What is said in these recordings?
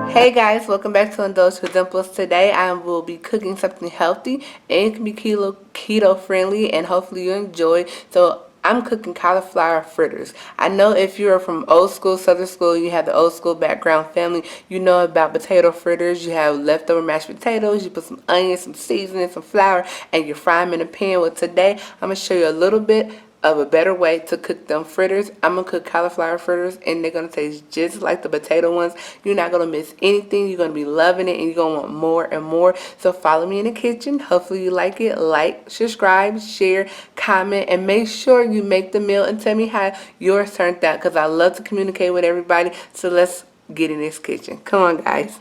Hey guys, welcome back to Indulge with Dimples. Today I will be cooking something healthy and it can be keto friendly and hopefully you enjoy. So I'm cooking cauliflower fritters. I know if you're from old school, southern school, you have the old school background family, you know about potato fritters. You have leftover mashed potatoes, you put some onions, some seasoning, some flour, and you fry them in a pan. Well, today I'm going to show you a little bit of a better way to cook them fritters. I'm gonna cook cauliflower fritters and they're gonna taste just like the potato ones. You're not gonna miss anything. You're gonna be loving it and you're gonna want more and more. So follow me in the kitchen. Hopefully you like it. Like, subscribe, share, comment, and make sure you make the meal and tell me how yours turned out because I love to communicate with everybody. So let's get in this kitchen. Come on, guys.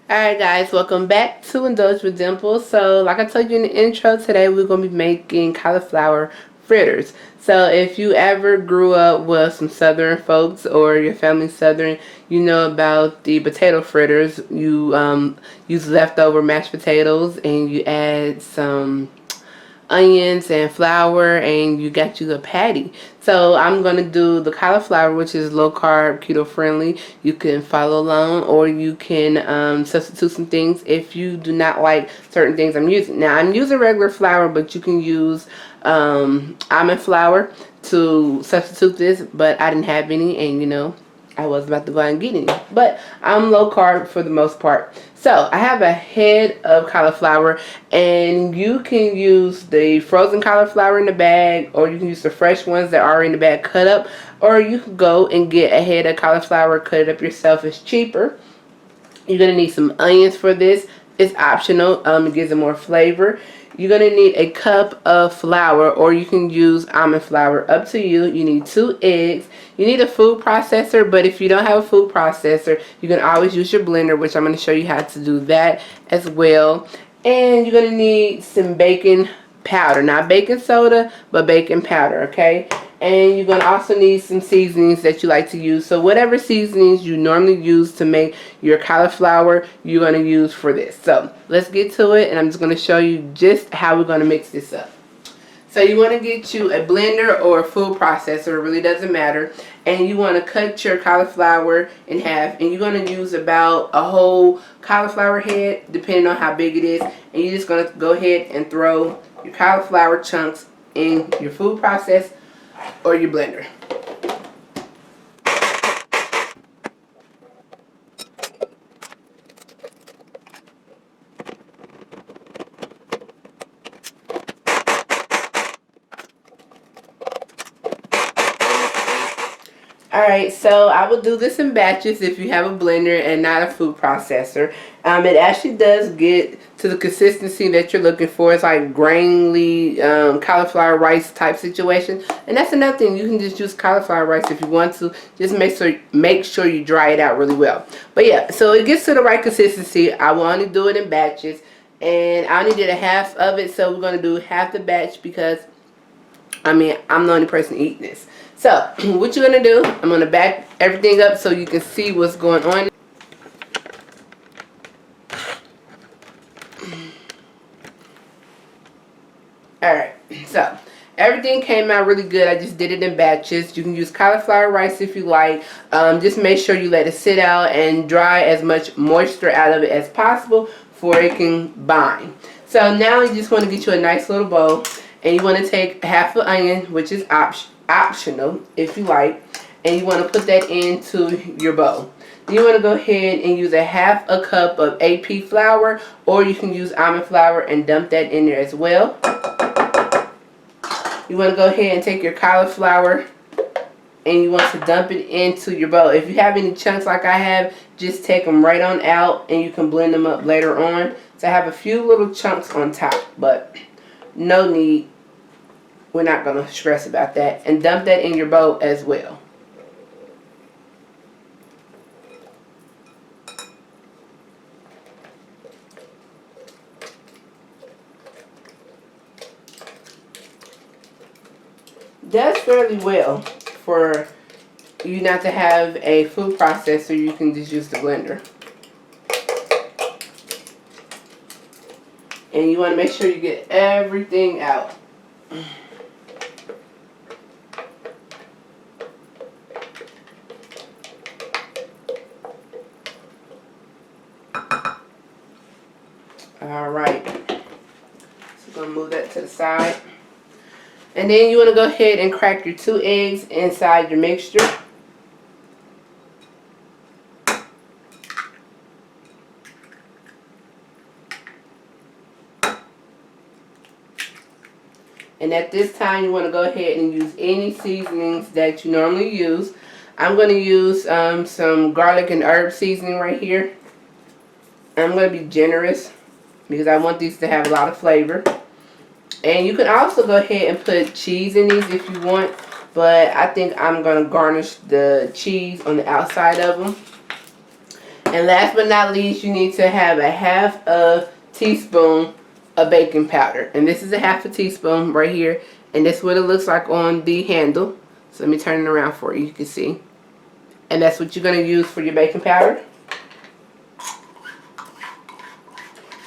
Alright guys, welcome back to Indulge with Dimples. So like I told you in the intro, today we're going to be making cauliflower fritters. So if you ever grew up with some southern folks or your family's southern, you know about the potato fritters. You use leftover mashed potatoes and you add some onions and flour and you got you a patty. So I'm going to do the cauliflower, which is low carb, keto friendly. You can follow along or you can substitute some things if you do not like certain things I'm using. Now I'm using regular flour, but you can use almond flour to substitute this, but I didn't have any and you know I was about to go out and get any, but I'm low carb for the most part. So I have a head of cauliflower and you can use the frozen cauliflower in the bag or you can use the fresh ones that are in the bag cut up, or you can go and get a head of cauliflower, cut it up yourself. It's cheaper. You're going to need some onions for this. It's optional. It gives it more flavor. You're going to need a cup of flour or you can use almond flour. Up to you. You need 2 eggs. You need a food processor, but if you don't have a food processor, you can always use your blender, which I'm going to show you how to do that as well. And you're going to need some baking powder. Not baking soda, but baking powder, okay? And you're going to also need some seasonings that you like to use. So whatever seasonings you normally use to make your cauliflower, you're going to use for this. So let's get to it, and I'm just going to show you just how we're going to mix this up. So you want to get you a blender or a food processor, it really doesn't matter. And you want to cut your cauliflower in half. And you're going to use about a whole cauliflower head, depending on how big it is. And you're just going to go ahead and throw your cauliflower chunks in your food processor or your blender. Alright, so I will do this in batches if you have a blender and not a food processor. It actually does get to the consistency that you're looking for. It's like grainy cauliflower rice type situation. And that's another thing. You can just use cauliflower rice if you want to. Just make sure you dry it out really well. But yeah, so it gets to the right consistency. I will only do it in batches. And I only did a half of it, so we're going to do half the batch because I'm the only person eating this. So, what you're going to do, I'm going to back everything up so you can see what's going on. Alright, so everything came out really good. I just did it in batches. You can use cauliflower rice if you like. Just make sure you let it sit out and dry as much moisture out of it as possible before it can bind. So now you just want to get you a nice little bowl. And you want to take half an onion, which is optional if you like, and you want to put that into your bowl. Then you want to go ahead and use a half a cup of AP flour, or you can use almond flour and dump that in there as well. You want to go ahead and take your cauliflower and you want to dump it into your bowl. If you have any chunks like I have, just take them right on out and you can blend them up later on. So I have a few little chunks on top, but no need. We're not going to stress about that. And dump that in your bowl as well. Does fairly well for you not to have a food processor. You can just use the blender. And you want to make sure you get everything out. Gonna move that to the side. And then you want to go ahead and crack your 2 eggs inside your mixture. And at this time, you want to go ahead and use any seasonings that you normally use. I'm going to use some garlic and herb seasoning right here. I'm going to be generous because I want these to have a lot of flavor. And you can also go ahead and put cheese in these if you want. But I think I'm going to garnish the cheese on the outside of them. And last but not least, you need to have a half a teaspoon of baking powder. And this is a half a teaspoon right here. And this is what it looks like on the handle. So let me turn it around for you. You can see. And that's what you're going to use for your baking powder.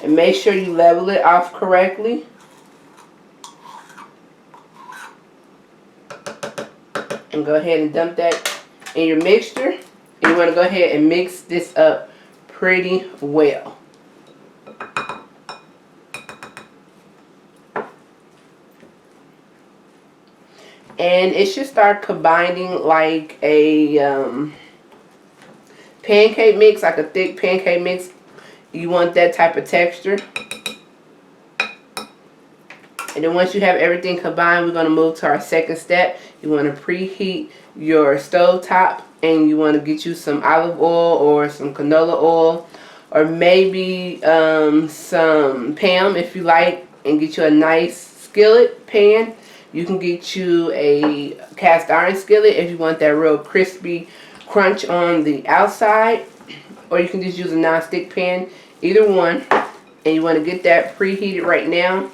And make sure you level it off correctly. And go ahead and dump that in your mixture. And you want to go ahead and mix this up pretty well. And it should start combining like a pancake mix, like a thick pancake mix. You want that type of texture. And then once you have everything combined, we're going to move to our second step. You want to preheat your stove top, and you want to get you some olive oil or some canola oil, or maybe some Pam if you like, and get you a nice skillet pan. You can get you a cast iron skillet if you want that real crispy crunch on the outside, or you can just use a non-stick pan, either one. And you want to get that preheated right now.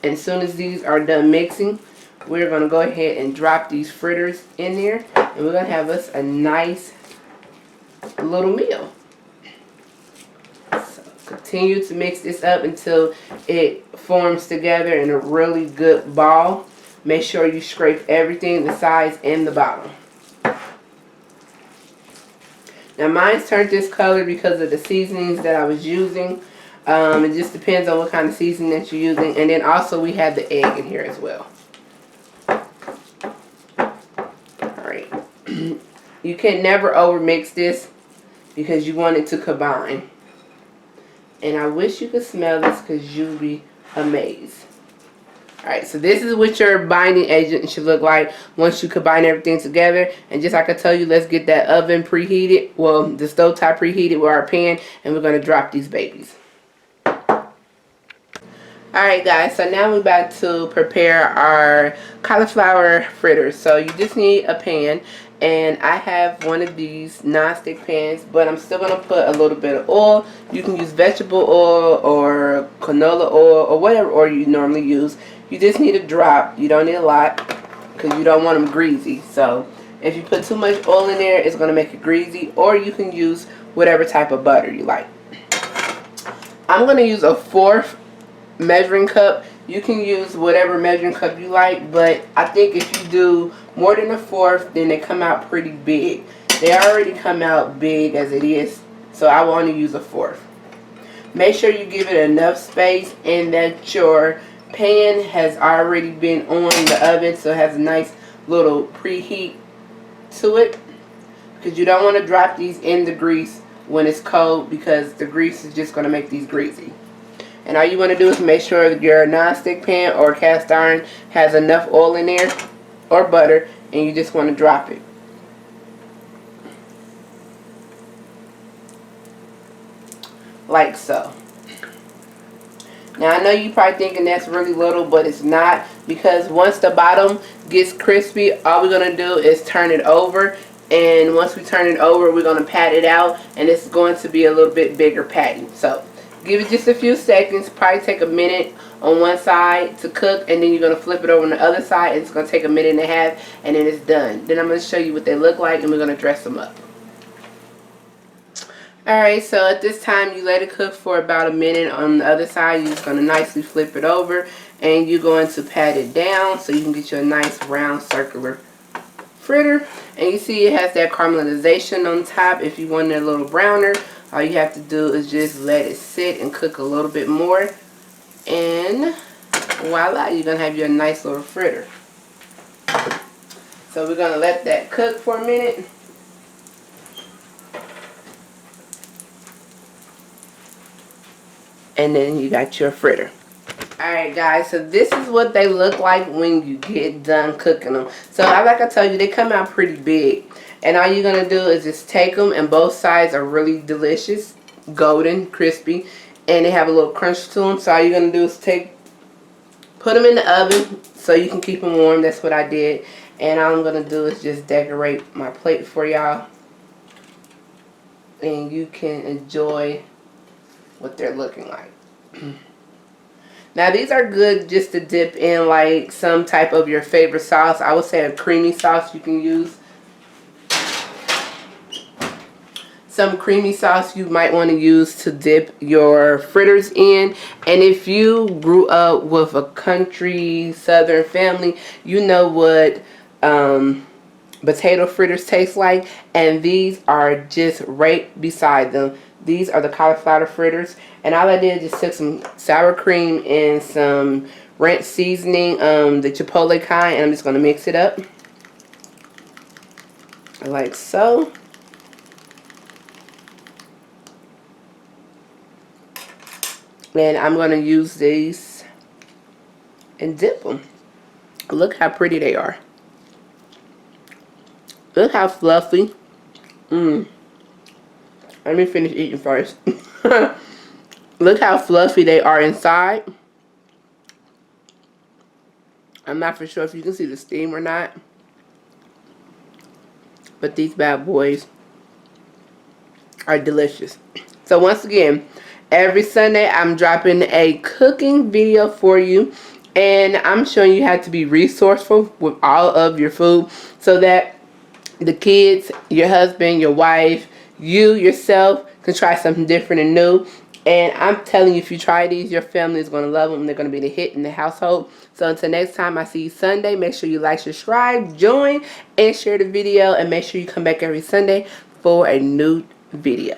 And as soon as these are done mixing, we're going to go ahead and drop these fritters in there. And we're going to have us a nice little meal. So continue to mix this up until it forms together in a really good ball. Make sure you scrape everything, the sides and the bottom. Now mine's turned this color because of the seasonings that I was using. It just depends on what kind of seasoning that you're using. And then also we have the egg in here as well. Alright. You can never over mix this because you want it to combine. And I wish you could smell this because you'll be amazed. Alright, so this is what your binding agent should look like once you combine everything together. And just like I tell you, let's get that oven preheated. Well, the stovetop preheated with our pan. And we're going to drop these babies. Alright guys, so now we're about to prepare our cauliflower fritters. So you just need a pan, and I have one of these non-stick pans, but I'm still going to put a little bit of oil. You can use vegetable oil or canola oil or whatever oil you normally use. You just need a drop. You don't need a lot because you don't want them greasy. So if you put too much oil in there, it's going to make it greasy, or you can use whatever type of butter you like. I'm going to use a 1/4 measuring cup. You can use whatever measuring cup you like, but I think if you do more than a 1/4, then they come out pretty big. They already come out big as it is, so I want to use a 1/4. Make sure you give it enough space and that your pan has already been on the oven, so it has a nice little preheat to it, because you don't want to drop these in the grease when it's cold, because the grease is just going to make these greasy. And all you want to do is make sure that your non-stick pan or cast iron has enough oil in there or butter, and you just want to drop it. Like so. Now I know you're probably thinking that's really little, but it's not, because once the bottom gets crispy, all we're going to do is turn it over. And once we turn it over, we're going to pat it out, and it's going to be a little bit bigger patty. So give it just a few seconds, probably take a minute on one side to cook, and then you're going to flip it over on the other side, and it's going to take a minute and a half, and then it's done. Then I'm going to show you what they look like, and we're going to dress them up. Alright, so at this time you let it cook for about a minute on the other side. You're just going to nicely flip it over, and you're going to pat it down so you can get you a nice round circular fritter. And you see it has that caramelization on top. If you want it a little browner, all you have to do is just let it sit and cook a little bit more. And voila, you're going to have your nice little fritter. So we're going to let that cook for a minute. And then you got your fritter. Alright guys, so this is what they look like when you get done cooking them. So like I told you, they come out pretty big. And all you're going to do is just take them, and both sides are really delicious, golden, crispy, and they have a little crunch to them. So all you're going to do is put them in the oven so you can keep them warm. That's what I did. And all I'm going to do is just decorate my plate for y'all. And you can enjoy what they're looking like. Now these are good just to dip in like some type of your favorite sauce. I would say a creamy sauce you can use. Some creamy sauce you might want to use to dip your fritters in. And if you grew up with a country southern family, you know what potato fritters taste like. And these are just right beside them. These are the cauliflower fritters. And all I did is just took some sour cream and some ranch seasoning, the chipotle kind, and I'm just going to mix it up. Like so. And I'm going to use these and dip them. Look how pretty they are. Look how fluffy. Let me finish eating first. Look how fluffy they are inside. I'm not for sure if you can see the steam or not. But these bad boys are delicious. So once again, every Sunday I'm dropping a cooking video for you. And I'm showing you how to be resourceful with all of your food, so that the kids, your husband, your wife, you yourself can try something different and new. And I'm telling you, if you try these, your family is going to love them. They're going to be the hit in the household. So until next time I see you Sunday, make sure you like, subscribe, join, and share the video. And make sure you come back every Sunday for a new video.